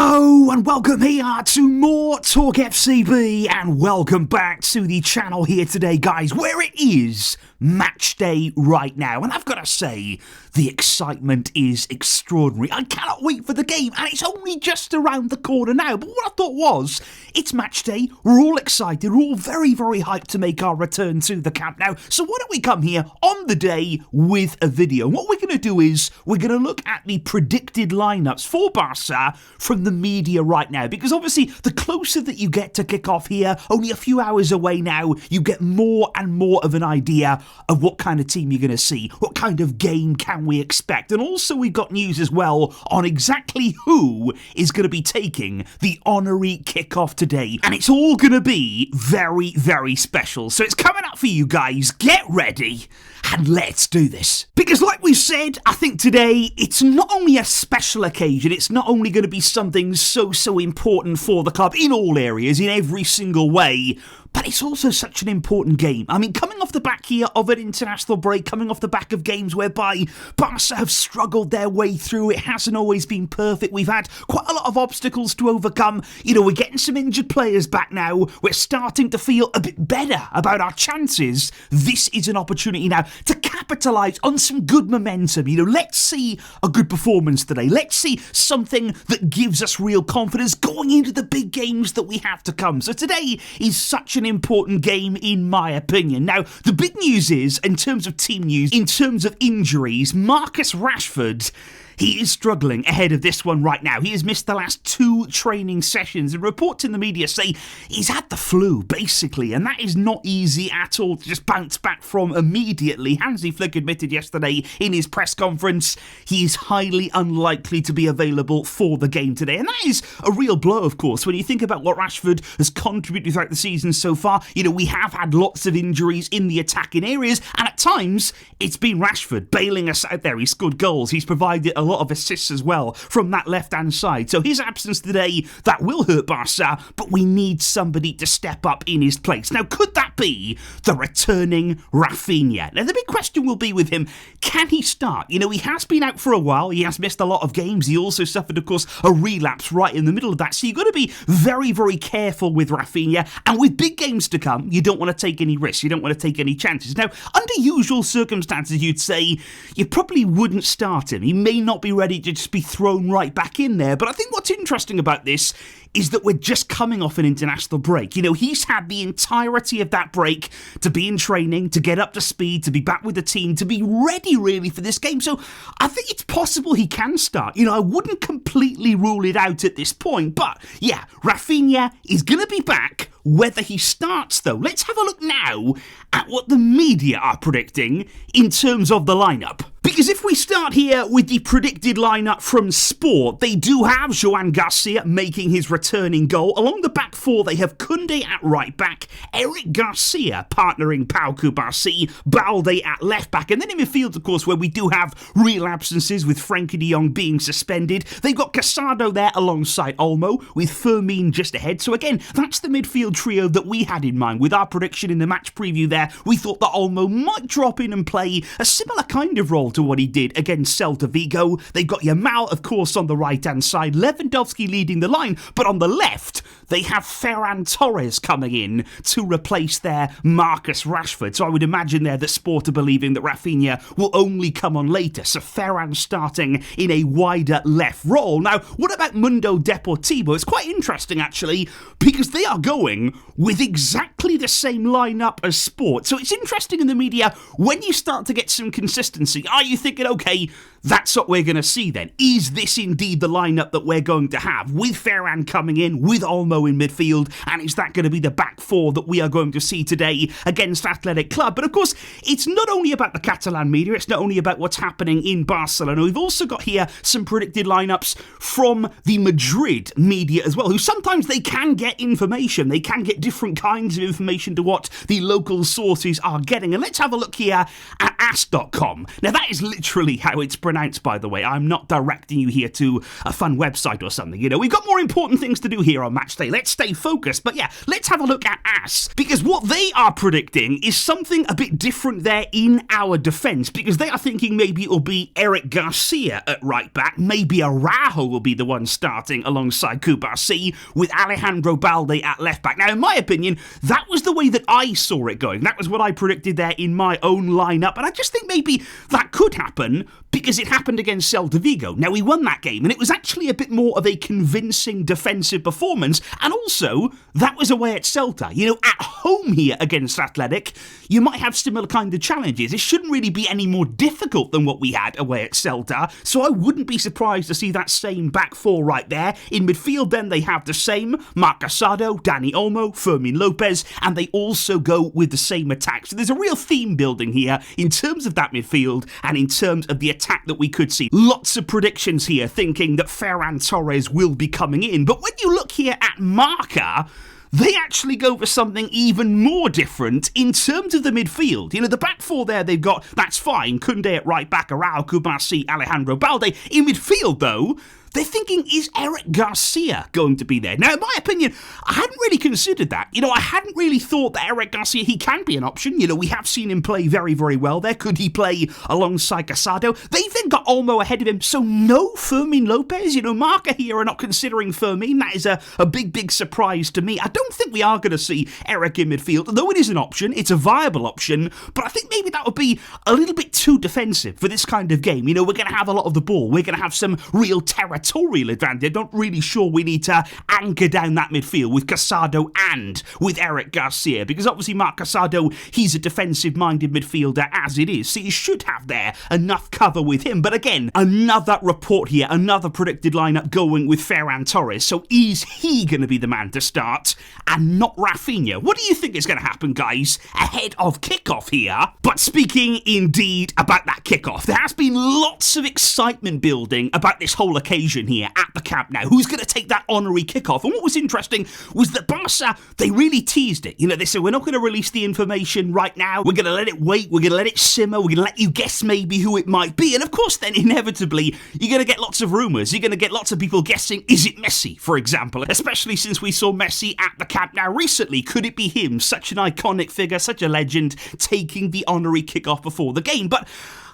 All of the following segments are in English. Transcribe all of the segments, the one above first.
Hello and welcome here to MoreTalkFCB and welcome back to the channel here today, guys, where it is match day right now. And I've got to say, the excitement is extraordinary. I cannot wait for the game, and it's only just around the corner now. But what I thought was, it's match day, we're all excited, we're all very, very hyped to make our return to the Camp Nou. So why don't we come here on the day with a video? And what we're going to do is, we're going to look at the predicted lineups for Barca from the media right now. Because obviously, the closer that you get to kick off here, only a few hours away now, you get more and more of an idea of what kind of team you're going to see, what kind of game can we expect. And also we've got news as well on exactly who is going to be taking the honorary kickoff today. And it's all going to be very, very special. So it's coming up for you guys. Get ready and let's do this. Because like we said, I think today it's not only a special occasion, it's not only going to be something so important for the club in all areas, in every single way, but it's also such an important game. I mean, coming off the back here of an international break, coming off the back of games whereby Barca have struggled their way through, it hasn't always been perfect. We've had quite a lot of obstacles to overcome. You know, we're getting some injured players back now. We're starting to feel a bit better about our chances. This is an opportunity now to capitalise on some good momentum. You know, let's see a good performance today. Let's see something that gives us real confidence going into the big games that we have to come. So today is such an important game in my opinion. Now, the big news is, in terms of team news, in terms of injuries, Marcus Rashford, he is struggling ahead of this one right now. He has missed the last 2 training sessions, and reports in the media say he's had the flu, basically, and that is not easy at all to just bounce back from immediately. Hansi Flick admitted yesterday in his press conference he is highly unlikely to be available for the game today, and that is a real blow, of course, when you think about what Rashford has contributed throughout the season so far. You know, we have had lots of injuries in the attacking areas, and at times it's been Rashford bailing us out there. He's scored goals, he's provided a lot of assists as well from that left-hand side. So his absence today, that will hurt Barca, but we need somebody to step up in his place. Now, could that be the returning Raphinha? Now, the big question will be with him, can he start? You know, he has been out for a while, he has missed a lot of games, he also suffered, of course, a relapse right in the middle of that, so you've got to be very, very careful with Raphinha, and with big games to come, you don't want to take any risks, you don't want to take any chances. Now, under usual circumstances, you'd say you probably wouldn't start him. He may not be ready to just be thrown right back in there. But I think what's interesting about this is that we're just coming off an international break. You know, he's had the entirety of that break to be in training, to get up to speed, to be back with the team, to be ready really for this game. So I think it's possible he can start. You know, I wouldn't completely rule it out at this point. But yeah, Raphinha is going to be back. Whether he starts, though, let's have a look now at what the media are predicting in terms of the lineup. Because if we start here with the predicted lineup from Sport, they do have Joan Garcia making his returning goal. Along the back 4, they have Koundé at right back, Eric Garcia partnering Pau Cubarsí, Balde at left back, and then in midfield, of course, where we do have real absences with Frenkie de Jong being suspended. They've got Casado there alongside Olmo, with Fermin just ahead. So again, that's the midfield trio that we had in mind. With our prediction in the match preview there, we thought that Olmo might drop in and play a similar kind of role to what he did against Celta Vigo. They've got Yamal, of course, on the right-hand side, Lewandowski leading the line, but on the left, they have Ferran Torres coming in to replace their Marcus Rashford. So I would imagine there that Sport are believing that Raphinha will only come on later, so Ferran starting in a wider left role. Now, what about Mundo Deportivo? It's quite interesting, actually, because they are going with exactly the same lineup as Sport. So it's interesting in the media, when you start to get some consistency, are you thinking, okay, that's what we're going to see then? Is this indeed the lineup that we're going to have, with Ferran coming in, with Olmo in midfield, and is that going to be the back 4 that we are going to see today against Athletic Club? But of course, it's not only about the Catalan media, it's not only about what's happening in Barcelona. We've also got here some predicted lineups from the Madrid media as well, who sometimes they can get information, they can get different kinds of information to what the local sources are getting. And let's have a look here at podcast.com. Now, that is literally how it's pronounced, by the way. I'm not directing you here to a fun website or something. You know, we've got more important things to do here on match day. Let's stay focused. But yeah, let's have a look at AS, because what they are predicting is something a bit different there in our defence, because they are thinking maybe it'll be Eric Garcia at right back, maybe Araujo will be the one starting alongside Kubasi, with Alejandro Balde at left back. Now, in my opinion, that was the way that I saw it going. That was what I predicted there in my own lineup, and I just think maybe that could happen because it happened against Celta Vigo. Now, we won that game, and it was actually a bit more of a convincing defensive performance, and also, that was away at Celta. You know, at home here against Athletic, you might have similar kind of challenges. It shouldn't really be any more difficult than what we had away at Celta, so I wouldn't be surprised to see that same back four right there. In midfield, then, they have the same: Marc Casado, Dani Olmo, Fermin Lopez, and they also go with the same attack. So there's a real theme building here in terms of that midfield and in terms of the attack that we could see. Lots of predictions here thinking that Ferran Torres will be coming in, but when you look here at Marca, they actually go for something even more different in terms of the midfield. You know, the back four there they've got, that's fine. Koundé at right back, Araujo, Kubasi, Alejandro Balde. In midfield, though, they're thinking, is Eric Garcia going to be there? Now, in my opinion, I hadn't really considered that. You know, I hadn't really thought that Eric Garcia, he can be an option. You know, we have seen him play very, very well there. Could he play alongside Casado? They've then got Olmo ahead of him, so no Fermin Lopez. You know, Marca here are not considering Fermin. That is a big, big surprise to me. I don't think we are going to see Eric in midfield, though it is an option. It's a viable option, but I think maybe that would be a little bit too defensive for this kind of game. You know, we're going to have a lot of the ball. We're going to have some real territorial advantage. I'm not really sure we need to anchor down that midfield with Casado and with Eric Garcia, because obviously Marc Casado, he's a defensive-minded midfielder as it is, so you should have there enough cover with him. But again, another report here, another predicted lineup going with Ferran Torres. So is he going to be the man to start and not Raphinha? What do you think is going to happen, guys, ahead of kickoff here? But speaking indeed about that kickoff, there has been lots of excitement building about this whole occasion here at the Camp Nou. Who's going to take that honorary kickoff? And what was interesting was that Barca, they really teased it. You know, they said, we're not going to release the information right now. We're going to let it wait. We're going to let it simmer. We're going to let you guess maybe who it might be. And of course, then inevitably, you're going to get lots of rumours. You're going to get lots of people guessing, is it Messi, for example? Especially since we saw Messi at the Camp Nou recently. Could it be him? Such an iconic figure, such a legend, taking the honorary kickoff before the game. But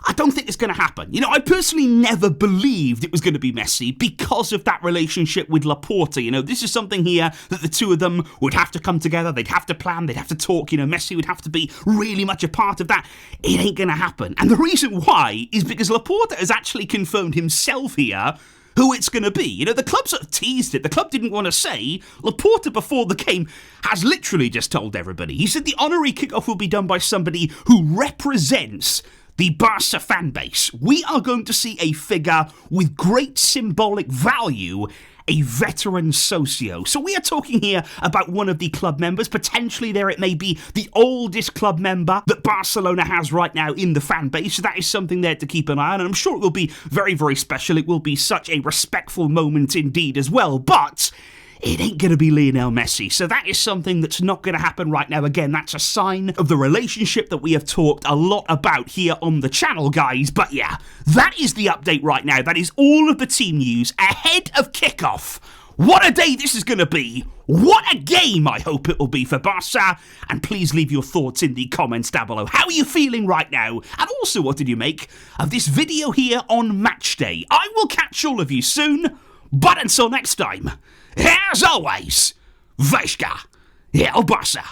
I don't think it's going to happen. You know, I personally never believed it was going to be Messi because of that relationship with Laporta. You know, this is something here that the two of them would have to come together. They'd have to plan. They'd have to talk. You know, Messi would have to be really much a part of that. It ain't going to happen. And the reason why is because Laporta has actually confirmed himself here who it's going to be. You know, the club sort of teased it. The club didn't want to say. Laporta, before the game, has literally just told everybody. He said the honorary kickoff will be done by somebody who represents the Barca fan base. We are going to see a figure with great symbolic value, a veteran socio. So we are talking here about one of the club members. Potentially there it may be the oldest club member that Barcelona has right now in the fan base. So that is something there to keep an eye on. And I'm sure it will be very, very special. It will be such a respectful moment indeed as well. But it ain't going to be Lionel Messi. So that is something that's not going to happen right now. Again, that's a sign of the relationship that we have talked a lot about here on the channel, guys. But yeah, that is the update right now. That is all of the team news ahead of kickoff. What a day this is going to be. What a game I hope it will be for Barca. And please leave your thoughts in the comments down below. How are you feeling right now? And also, what did you make of this video here on match day? I will catch all of you soon. But until next time, as always, Vesca, El Barça.